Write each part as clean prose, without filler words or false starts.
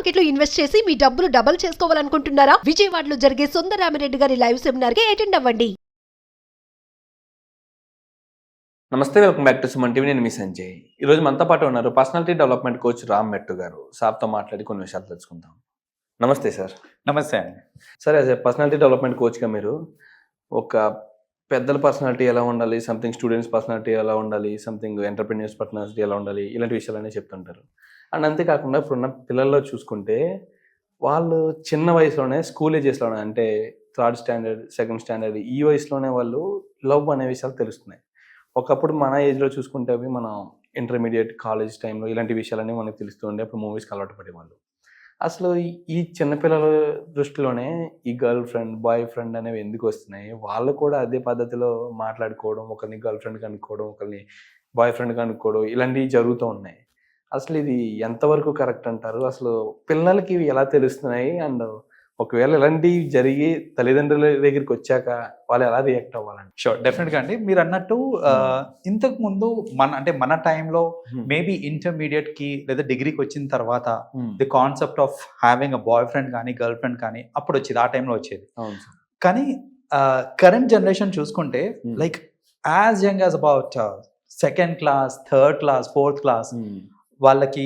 Market లో invest చేసి మీ డబ్బులు డబుల్ చేసుకోవాలనుకుంటున్నారా? విజయవాడలో జరిగే సుందరరామిరెడ్డి గారి లైవ్ సెమినార్ కి అటెండ్ అవ్వండి. నమస్తే, welcome back to Suman TV. నేను మీ సంజయ్. ఈరోజు మనతో పాటు ఉన్నారు పర్సనాలిటీ డెవలప్మెంట్ కోచ్ రామ్ మెట్టు గారు. సార్తో మాట్లాడి కొన్ని విషయాలు తెలుసుకుందాం. నమస్తే సార్. నమస్తే అండి. Sir, as a personality development కోచ్గా మీరు ఒక పెద్దల పర్సనాలిటీ ఎలా ఉండాలి, సంథింగ్ స్టూడెంట్స్ పర్సనాలిటీ ఎలా ఉండాలి, సంథింగ్ ఎంటర్ప్రెన్యూర్స్ పర్సనాలిటీ ఎలా ఉండాలి, ఇలాంటి విషయాలన్నీ చెప్తుంటారు. అండ్ అంతేకాకుండా ఇప్పుడున్న పిల్లల్లో చూసుకుంటే వాళ్ళు చిన్న వయసులోనే స్కూల్ ఏజెస్లోనే, అంటే 3rd స్టాండర్డ్ 2nd స్టాండర్డ్ ఈ వయసులోనే వాళ్ళు లవ్ అనే విషయాలు తెలుస్తున్నాయి. ఒకప్పుడు మన ఏజ్లో చూసుకుంటే అవి మనం ఇంటర్మీడియట్ కాలేజ్ టైంలో ఇలాంటి విషయాలన్నీ మనకు తెలుస్తూ ఉండే, అప్పుడు మూవీస్కి అలవాటు పడేవాళ్ళు. అసలు ఈ చిన్నపిల్లల దృష్టిలోనే ఈ గర్ల్ ఫ్రెండ్ బాయ్ ఫ్రెండ్ అనేవి ఎందుకు వస్తున్నాయి? వాళ్ళు కూడా అదే పద్ధతిలో మాట్లాడుకోవడం, ఒకరిని గర్ల్ ఫ్రెండ్ కనుక్కోవడం, ఒకరిని బాయ్ ఫ్రెండ్ కనుక్కోవడం, ఇలాంటివి జరుగుతూ ఉన్నాయి. అసలు ఇది ఎంతవరకు కరెక్ట్ అంటారు? అసలు పిల్లలకి ఇవి ఎలా తెలుస్తున్నాయి? అండ్ ఒకవేళ ఇలాంటివి జరిగి తల్లిదండ్రుల దగ్గరికి వచ్చాక వాళ్ళు ఎలా రియాక్ట్ అవ్వాలండి? షూర్, డెఫినెట్గా అండి. మీరు అన్నట్టు ఇంతకు ముందు మన టైంలో మేబీ ఇంటర్మీడియట్ కి లేదా డిగ్రీకి వచ్చిన తర్వాత the concept of having a boy friend కానీ గర్ల్ ఫ్రెండ్ కానీ అప్పుడు వచ్చేది, ఆ టైంలో వచ్చేది. కానీ కరెంట్ జనరేషన్ చూసుకుంటే like as young as about 2nd class 3rd class 4th class వాళ్ళకి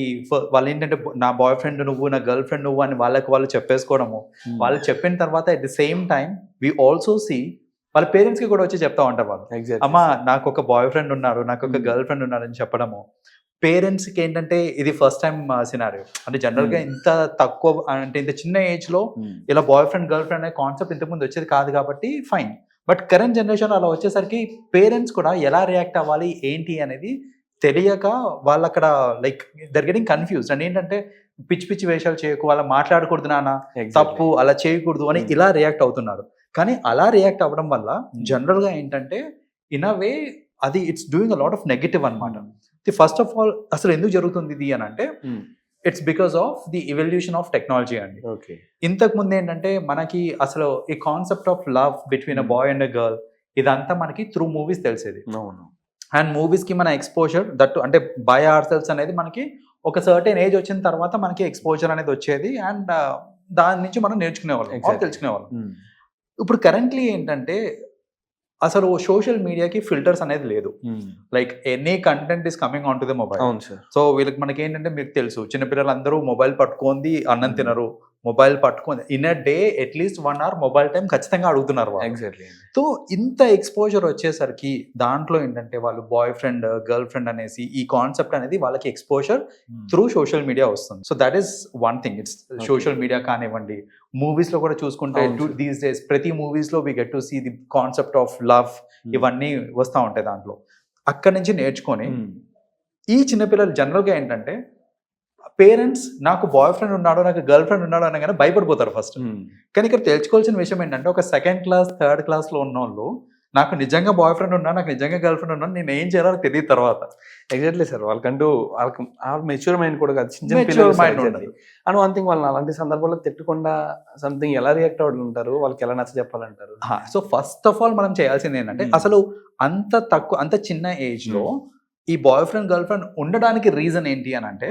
వాళ్ళు ఏంటంటే నా బాయ్ ఫ్రెండ్ నువ్వు, నా గర్ల్ ఫ్రెండ్ నువ్వు అని వాళ్ళు చెప్పేసుకోవడము. వాళ్ళు చెప్పిన తర్వాత at the same time we also see వాళ్ళ పేరెంట్స్ కి కూడా వచ్చి చెప్తా ఉంటారు వాళ్ళు, అమ్మా నాకు ఒక బాయ్ ఫ్రెండ్ ఉన్నారు, నాకు ఒక గర్ల్ ఫ్రెండ్ ఉన్నారు అని చెప్పడము. పేరెంట్స్ కి ఏంటంటే ఇది ఫస్ట్ టైం సినారియో. అంటే జనరల్ గా ఇంత తక్కువ, అంటే ఇంత చిన్న ఏజ్ లో ఇలా బాయ్ ఫ్రెండ్ గర్ల్ ఫ్రెండ్ అనే కాన్సెప్ట్ ఇంతకుముందు వచ్చేది కాదు కాబట్టి ఫైన్. బట్ కరెంట్ జనరేషన్ అలా వచ్చేసరికి పేరెంట్స్ కూడా ఎలా రియాక్ట్ అవ్వాలి ఏంటి అనేది తెలియక వాళ్ళు అక్కడ like they're getting confused. And ఏంటంటే పిచ్చి పిచ్చి వేషాలు చేయకు, అలా మాట్లాడకూడదు నాన్న, తప్పు, అలా చేయకూడదు అని ఇలా రియాక్ట్ అవుతున్నారు. కానీ అలా రియాక్ట్ అవ్వడం వల్ల జనరల్ గా ఏంటంటే ఇన్ అ వే అది it's doing a lot of negative అనమాట. ఫస్ట్ ఆఫ్ ఆల్ అసలు ఎందుకు జరుగుతుంది ఇది అని అంటే it's because of the evolution of technology అండి. ఇంతకు ముందు ఏంటంటే మనకి అసలు ఈ concept of love between a boy and a girl ఇదంతా మనకి త్రూ మూవీస్ తెలిసేది. అండ్ మూవీస్కి మన ఎక్స్పోజర్ దట్టు అంటే బై ఆర్ సెల్స్ అనేది మనకి ఒక సర్టెన్ ఏజ్ వచ్చిన తర్వాత మనకి ఎక్స్పోజర్ అనేది వచ్చేది. అండ్ దాని నుంచి మనం నేర్చుకునేవాళ్ళం, తెలుసుకునేవాళ్ళం. ఇప్పుడు కరెంట్లీ ఏంటంటే అసలు సోషల్ మీడియాకి ఫిల్టర్స్ అనేది లేదు. Like any content is coming on to the mobile. So వీళ్ళకి మనకి ఏంటంటే మీకు తెలుసు, చిన్నపిల్లలందరూ మొబైల్ పట్టుకుంది అన్నం తినరు, మొబైల్ పట్టుకుంది in a day at least 1 hour mobile time ఖచ్చితంగా అడుగుతున్నారు. సో ఇంత ఎక్స్పోజర్ వచ్చేసరికి దాంట్లో ఏంటంటే వాళ్ళు బాయ్ ఫ్రెండ్ గర్ల్ ఫ్రెండ్ అనేసి ఈ కాన్సెప్ట్ అనేది వాళ్ళకి ఎక్స్పోజర్ త్రూ సోషల్ మీడియా వస్తుంది. So that is one thing. It's social media కానివ్వండి, మూవీస్ లో కూడా చూసుకుంటే దీస్ డేస్ ప్రతి మూవీస్ లో we get to see the concept of love, ఇవన్నీ వస్తూ ఉంటాయి. దాంట్లో అక్కడి నుంచి నేర్చుకొని ఈ చిన్నపిల్లలు జనరల్గా ఏంటంటే పేరెంట్స్ నాకు బాయ్ ఫ్రెండ్ ఉన్నాడు, నాకు గర్ల్ ఫ్రెండ్ ఉన్నాడు అనగానే భయపడిపోతారు ఫస్ట్. కానీ ఇక్కడ తెలుసుకోవాల్సిన విషయం ఏంటంటే ఒక 2nd క్లాస్ 3rd క్లాస్ లో ఉన్న వాళ్ళు నాకు నిజంగా బాయ్ ఫ్రెండ్ ఉన్నాడు, నాకు నిజంగా గర్ల్ ఫ్రెండ్ ఉన్నాడు, నేను ఏం చేయాలో తెలియదు తర్వాత. Exactly sir. వాళ్ళకంటూ వాళ్ళకి మెచ్యూర్ మైండ్ కూడా కాదు, చిన్న మైండ్ ఉంటుంది. అండ్ వన్ థింగ్, వాళ్ళని అలాంటి సందర్భాల్లో తిట్టకుండా సంథింగ్ ఎలా రియాక్ట్ అవుతుంటారు, వాళ్ళకి ఎలా నచ్చ చెప్పాలంటారు? సో ఫస్ట్ ఆఫ్ ఆల్ మనం చేయాల్సింది ఏంటంటే అసలు అంత చిన్న ఏజ్ లో ఈ బాయ్ ఫ్రెండ్ గర్ల్ ఫ్రెండ్ ఉండడానికి రీజన్ ఏంటి అని అంటే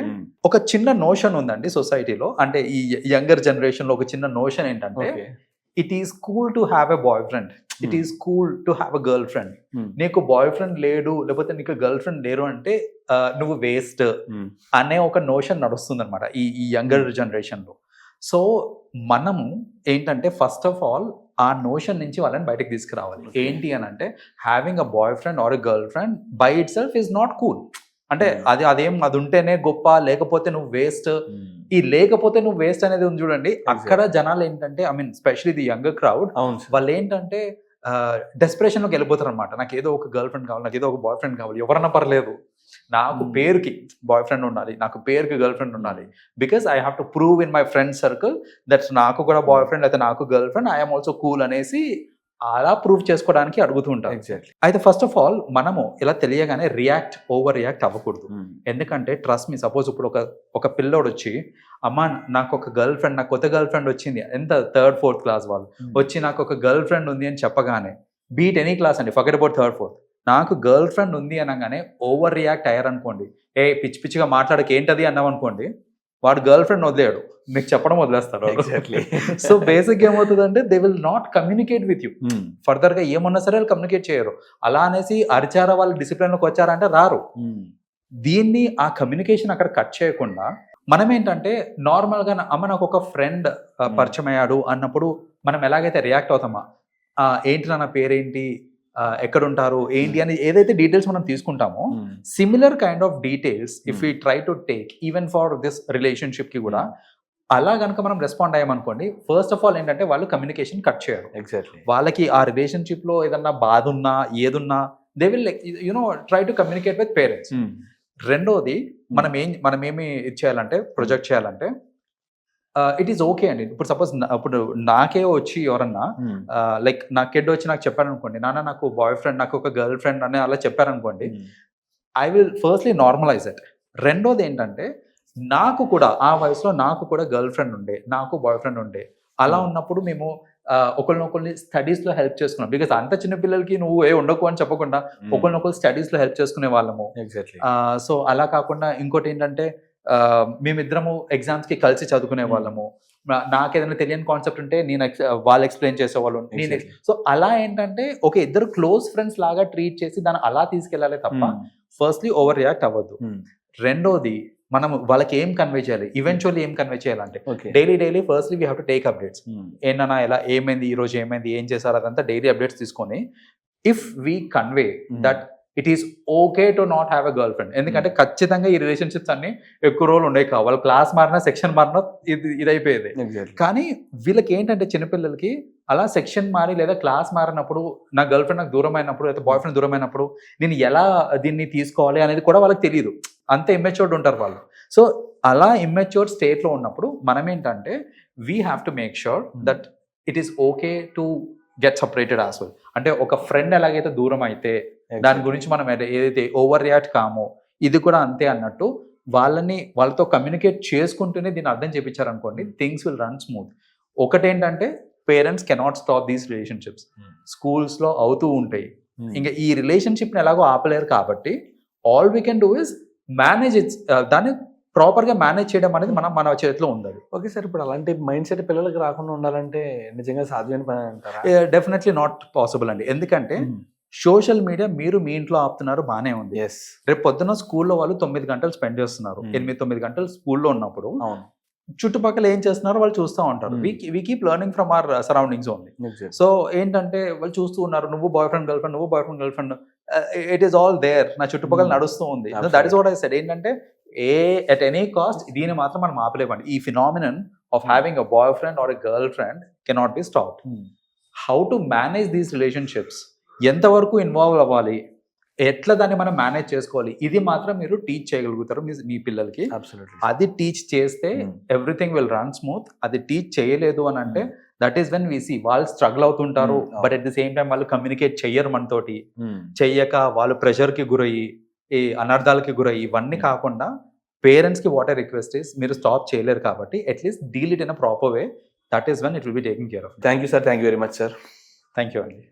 ఒక చిన్న నోషన్ ఉందండి సొసైటీలో. అంటే ఈ యంగర్ జనరేషన్ లో ఒక చిన్న నోషన్ ఏంటంటే it is cool to have a boy friend, it is cool to have a girl friend. నీకు బాయ్ ఫ్రెండ్ లేడు లేకపోతే నీకు గర్ల్ ఫ్రెండ్ లేరు అంటే నువ్వు వేస్ట్ అనే ఒక నోషన్ నడుస్తుంది అనమాట ఈ యంగర్ జనరేషన్ లో. సో మనము ఏంటంటే ఫస్ట్ ఆఫ్ ఆల్ ఆ నోషన్ నుంచి వాళ్ళని బయటకు తీసుకురావాలి. ఏంటి అని అంటే having a boyfriend or a girl friend by it self is not cool. అంటే అది ఉంటేనే గొప్ప, లేకపోతే నువ్వు వేస్ట్. ఈ లేకపోతే నువ్వు వేస్ట్ అనేది ఉంది చూడండి, అక్కడ జనాలు ఏంటంటే I mean especially the younger crowd వాళ్ళు ఏంటంటే డెస్పరేషన్ లోకి వెళ్ళిపోతారు అనమాట. నాకు ఏదో ఒక గర్ల్ ఫ్రెండ్ కావాలి, నాకు ఏదో ఒక బాయ్ ఫ్రెండ్ కావాలి, ఎవరన్నా పర్లేదు, నాకు పేరుకి బాయ్ ఫ్రెండ్ ఉండాలి, నాకు పేరుకి గర్ల్ ఫ్రెండ్ ఉండాలి, because I have to prove in my friend circle that's నాకు కూడా బాయ్ ఫ్రెండ్ అయితే నాకు girl friend, I'm also cool అనేసి అలా ప్రూవ్ చేసుకోవడానికి అడుగుతూ ఉంటారు. అయితే ఫస్ట్ ఆఫ్ ఆల్ మనము ఇలా తెలియగానే ఓవర్ రియాక్ట్ అవ్వకూడదు. ఎందుకంటే ట్రస్ట్ మీ, సపోజ్ ఇప్పుడు ఒక పిల్లోడు వచ్చి అమ్మ నాకు ఒక గర్ల్ ఫ్రెండ్, నాకు కొత్త గర్ల్ ఫ్రెండ్ వచ్చింది, ఎంత 3rd 4th క్లాస్ వాళ్ళు వచ్చి నాకు ఒక గర్ల్ ఫ్రెండ్ ఉంది అని చెప్పగానే, బీట్ ఎనీ క్లాస్ అండి, ఫర్గెట్ అబౌట్ 3rd 4th, నాకు గర్ల్ ఫ్రెండ్ ఉంది అనగానే ఓవర్ రియాక్ట్ అయ్యారనుకోండి, పిచ్చి పిచ్చిగా మాట్లాడక ఏంటది అన్నాం అనుకోండి, వాడు గర్ల్ ఫ్రెండ్ వదిలేడు, మీకు చెప్పడం వదిలేస్తాడు. ఎగ్జాక్ట్లీ. సో బేసిక్ ఏమవుతుందంటే they will not communicate with you further గా, ఏమన్నా సరే వాళ్ళు కమ్యూనికేట్ చేయరు. అలా అనేసి అరిచారా వాళ్ళు డిసిప్లిన్లోకి వచ్చారంటే రారు. దీన్ని ఆ కమ్యూనికేషన్ అక్కడ కట్ చేయకుండా మనం ఏంటంటే నార్మల్గా అమ్మ నాకు ఒక ఫ్రెండ్ పరిచయం అయ్యాడు అన్నప్పుడు మనం ఎలాగైతే రియాక్ట్ అవుతామా, ఏంటి నా పేరేంటి, ఎక్కడ ఉంటారు ఏంటి అని ఏదైతే డీటెయిల్స్ మనం తీసుకుంటామో, similar kind of details if you try to take even for this relationship కి కూడా అలా కనుక మనం రెస్పాండ్ అయ్యామనుకోండి, ఫస్ట్ ఆఫ్ ఆల్ ఏంటంటే వాళ్ళు కమ్యూనికేషన్ కట్ చేయరు. ఎగ్జాక్ట్లీ. వాళ్ళకి ఆ రిలేషన్షిప్ లో ఏదన్నా బాధ ఉన్నా ఏదున్నా they will try to communicate with parents. రెండోది మనం ఏమి ఇచ్చేయాలంటే ప్రొజెక్ట్ చేయాలంటే ఇట్ ఈస్ ఓకే అండి. ఇప్పుడు సపోజ్ ఇప్పుడు నాకే వచ్చి ఎవరన్నా లైక్ నా కిడ్ వచ్చి నాకు చెప్పారనుకోండి, నాన్న నాకు బాయ్ ఫ్రెండ్, నాకు ఒక గర్ల్ ఫ్రెండ్ అని అలా చెప్పారనుకోండి, I will firstly normalise it. రెండోది ఏంటంటే నాకు కూడా ఆ వయసులో నాకు కూడా గర్ల్ ఫ్రెండ్ ఉండే, నాకు బాయ్ ఫ్రెండ్ ఉండే. అలా ఉన్నప్పుడు మేము ఒకరినొకరిని స్టడీస్ లో హెల్ప్ చేసుకున్నాం. బికాస్ అంత చిన్న పిల్లలకి నువ్వు ఉండకు అని చెప్పకుండా ఒకరినొకరు స్టడీస్ లో హెల్ప్ చేసుకునే వాళ్ళము. ఎగ్జాక్ట్లీ. సో అలా కాకుండా ఇంకోటి ఏంటంటే మేమిద్దరము ఎగ్జామ్స్ కి కలిసి చదువుకునే వాళ్ళము. నాకు ఏదైనా తెలియని కాన్సెప్ట్ ఉంటే నేను వాళ్ళు ఎక్స్ప్లెయిన్ చేసేవాళ్ళు. సో అలా ఏంటంటే ఒక ఇద్దరు క్లోజ్ ఫ్రెండ్స్ లాగా ట్రీట్ చేసి దాన్ని అలా తీసుకెళ్ళాలి తప్ప ఫస్ట్లీ ఓవర్ రియాక్ట్ అవ్వద్దు. రెండోది మనం వాళ్ళకి ఏం కన్వే చేయాలి, ఈవెన్చువల్లీ ఏం కన్వే చేయాలంటే daily firstly we have to take updates. ఏంటన్నా ఎలా ఏమైంది, ఈ రోజు ఏమైంది, ఏం చేశారు, అదంతా డైలీ అప్డేట్స్ తీసుకొని if we convey that it is okay to not have a girl friend. ఎందుకంటే ఖచ్చితంగా ఈ రిలేషన్షిప్స్ అన్ని ఎక్కువ రోజులు ఉండేవి కావు. వాళ్ళ క్లాస్ మారినా సెక్షన్ మారినా ఇది అయిపోయేది. కానీ వీళ్ళకి ఏంటంటే చిన్నపిల్లలకి అలా సెక్షన్ మారి లేదా క్లాస్ మారినప్పుడు నా గర్ల్ ఫ్రెండ్ నాకు దూరం అయినప్పుడు లేదా బాయ్ ఫ్రెండ్ దూరం అయినప్పుడు నేను ఎలా దీన్ని తీసుకోవాలి అనేది కూడా వాళ్ళకి తెలియదు. అంత ఇమ్మెచ్యూర్డ్ ఉంటారు వాళ్ళు. సో అలా ఇమ్మెచ్యూర్డ్ స్టేట్లో ఉన్నప్పుడు మనం ఏంటంటే we have to make sure that it is okay to get separated as well. అంటే ఒక ఫ్రెండ్ ఎలాగైతే దూరం అయితే దాని గురించి మనం ఏదైతే ఓవర్ రియాక్ట్ కామో ఇది కూడా అంతే అన్నట్టు వాళ్ళతో కమ్యూనికేట్ చేసుకుంటూనే దీన్ని అర్థం చేయించారనుకోండి, థింగ్స్ విల్ రన్ స్మూత్. ఒకటేంటంటే parents cannot stop these relationships. Schools లో అవుతూ ఉంటాయి. ఇంకా ఈ రిలేషన్షిప్ని ఎలాగో ఆపలేరు కాబట్టి all we can do is manage it's. దాన్ని ప్రాపర్గా మేనేజ్ చేయడం అనేది మన చేతిలో ఉండాలి. ఓకే సార్, ఇప్పుడు అలాంటి మైండ్ సెట్ పిల్లలకి రాకుండా ఉండాలంటే నిజంగా సాధ్యమైన పని అంటారా? డెఫినెట్లీ నాట్ పాసిబుల్ అండి. ఎందుకంటే సోషల్ మీడియా మీరు మీ ఇంట్లో ఆపుతున్నారు, బాగానే ఉంది. రేపు పొద్దున్న స్కూల్లో వాళ్ళు 9 గంటలు స్పెండ్ చేస్తున్నారు. 8-9 గంటలు స్కూల్లో ఉన్నప్పుడు చుట్టుపక్కల ఏం చేస్తున్నారో వాళ్ళు చూస్తూ ఉంటారు. We keep learning from our surroundings only. So ఏంటంటే వాళ్ళు చూస్తూ ఉన్నారు, నువ్వు బాయ్ ఫ్రెండ్ గర్ల్ ఫ్రెండ్, నువ్వు boyfriend girlfriend, it is all there, నా చుట్టుపక్కల నడుస్తూ ఉంది. That is what I said. ఏంటంటే at any cost దీన్ని మాత్రం మనం ఆపలేమండి. ఈ phenomenon of having a boyfriend or a girlfriend cannot be stopped. How to manage these relationships, ఎంతవరకు ఇన్వాల్వ్ అవ్వాలి, ఎట్లా దాన్ని మనం మేనేజ్ చేసుకోవాలి, ఇది మాత్రం మీరు టీచ్ చేయగలుగుతారు మీ పిల్లలకి. అది టీచ్ చేస్తే ఎవ్రీథింగ్ విల్ రన్ స్మూత్. అది టీచ్ చేయలేదు అని అంటే that is when we see వాళ్ళు స్ట్రగుల్ అవుతుంటారు. But at the same time వాళ్ళు కమ్యూనికేట్ చెయ్యరు మనతోటి. చెయ్యక వాళ్ళు ప్రెషర్ కి గురయ్యి ఈ అనర్థాలకి గురయ్యి ఇవన్నీ కాకుండా పేరెంట్స్ కి వాట్ ఐ రిక్వెస్ట్ ఇస్ మీరు స్టాప్ చేయలేరు కాబట్టి at least deal it in a proper way. That is when it will be taking care of. Thank you sir, thank you very much sir. Thank you అండి.